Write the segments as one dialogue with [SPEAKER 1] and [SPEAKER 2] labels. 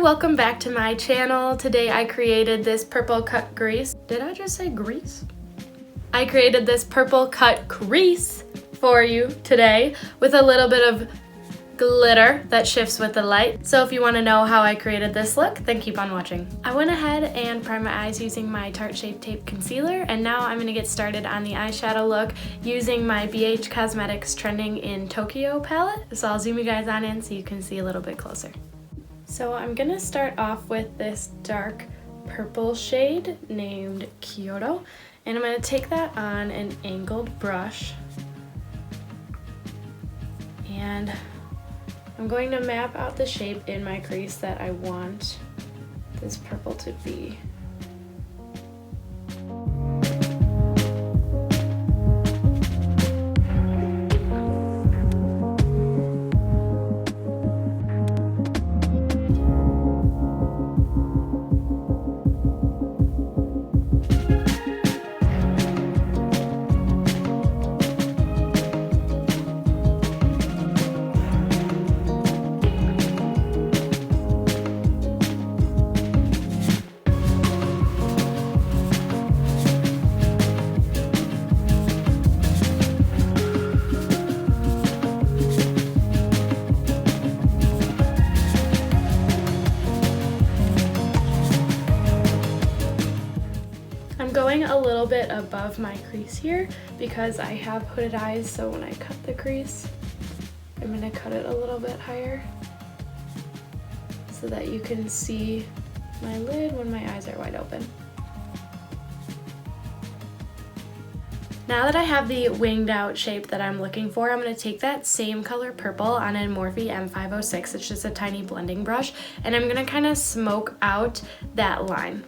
[SPEAKER 1] welcome back to my channel. Today I created this purple cut crease. Did I just say grease? I created this purple cut crease for you today with a little bit of glitter that shifts with the light. So if you want to know how I created this look, then keep on watching. I went ahead and primed my eyes using my Tarte Shape Tape Concealer, and now I'm going to get started on the eyeshadow look using my BH Cosmetics Trending in Tokyo palette. So I'll zoom you guys on in so you can see a little bit closer. So I'm going to start off with this dark purple shade named Kyoto, and I'm going to take that on an angled brush, and I'm going to map out the shape in my crease that I want this purple to be. Going a little bit above my crease here because I have hooded eyes, so when I cut the crease, I'm going to cut it a little bit higher so that you can see my lid when my eyes are wide open. Now that I have the winged out shape that I'm looking for, I'm going to take that same color purple on a Morphe M506, it's just a tiny blending brush, and I'm going to kind of smoke out that line.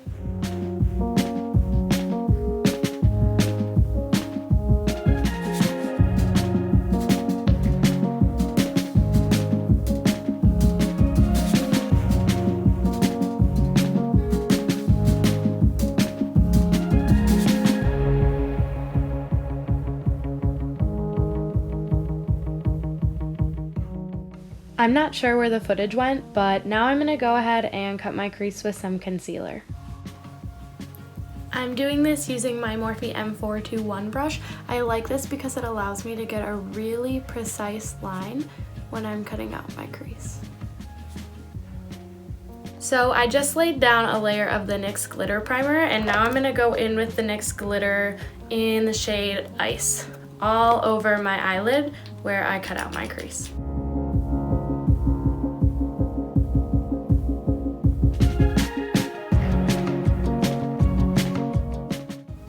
[SPEAKER 1] I'm not sure where the footage went, but now I'm going to go ahead and cut my crease with some concealer. I'm doing this using my Morphe M421 brush. I like this because it allows me to get a really precise line when I'm cutting out my crease. So I just laid down a layer of the NYX glitter primer, and now I'm going to go in with the NYX glitter in the shade Ice all over my eyelid where I cut out my crease.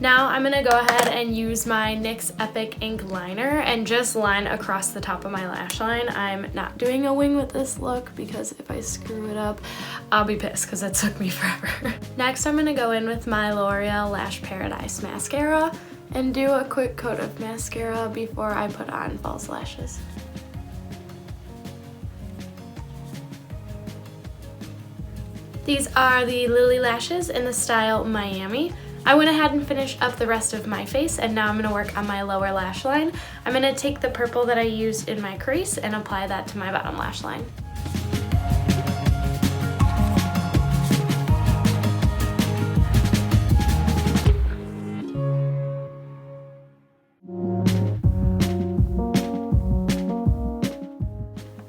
[SPEAKER 1] Now I'm going to go ahead and use my NYX Epic Ink Liner and just line across the top of my lash line. I'm not doing a wing with this look because if I screw it up, I'll be pissed because it took me forever. Next, I'm going to go in with my L'Oreal Lash Paradise Mascara and do a quick coat of mascara before I put on false lashes. These are the Lilly lashes in the style Miami. I went ahead and finished up the rest of my face, and now I'm going to work on my lower lash line. I'm going to take the purple that I used in my crease and apply that to my bottom lash line.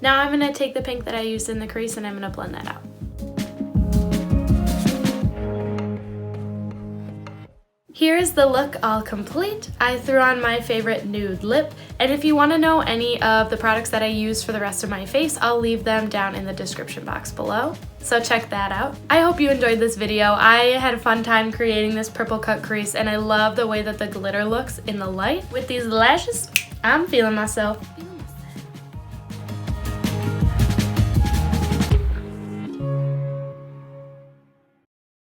[SPEAKER 1] Now I'm going to take the pink that I used in the crease and I'm going to blend that out. Here is the look all complete. I threw on my favorite nude lip, and if you want to know any of the products that I use for the rest of my face, I'll leave them down in the description box below, so check that out. I hope you enjoyed this video. I had a fun time creating this purple cut crease, and I love the way that the glitter looks in the light. With these lashes, I'm feeling myself.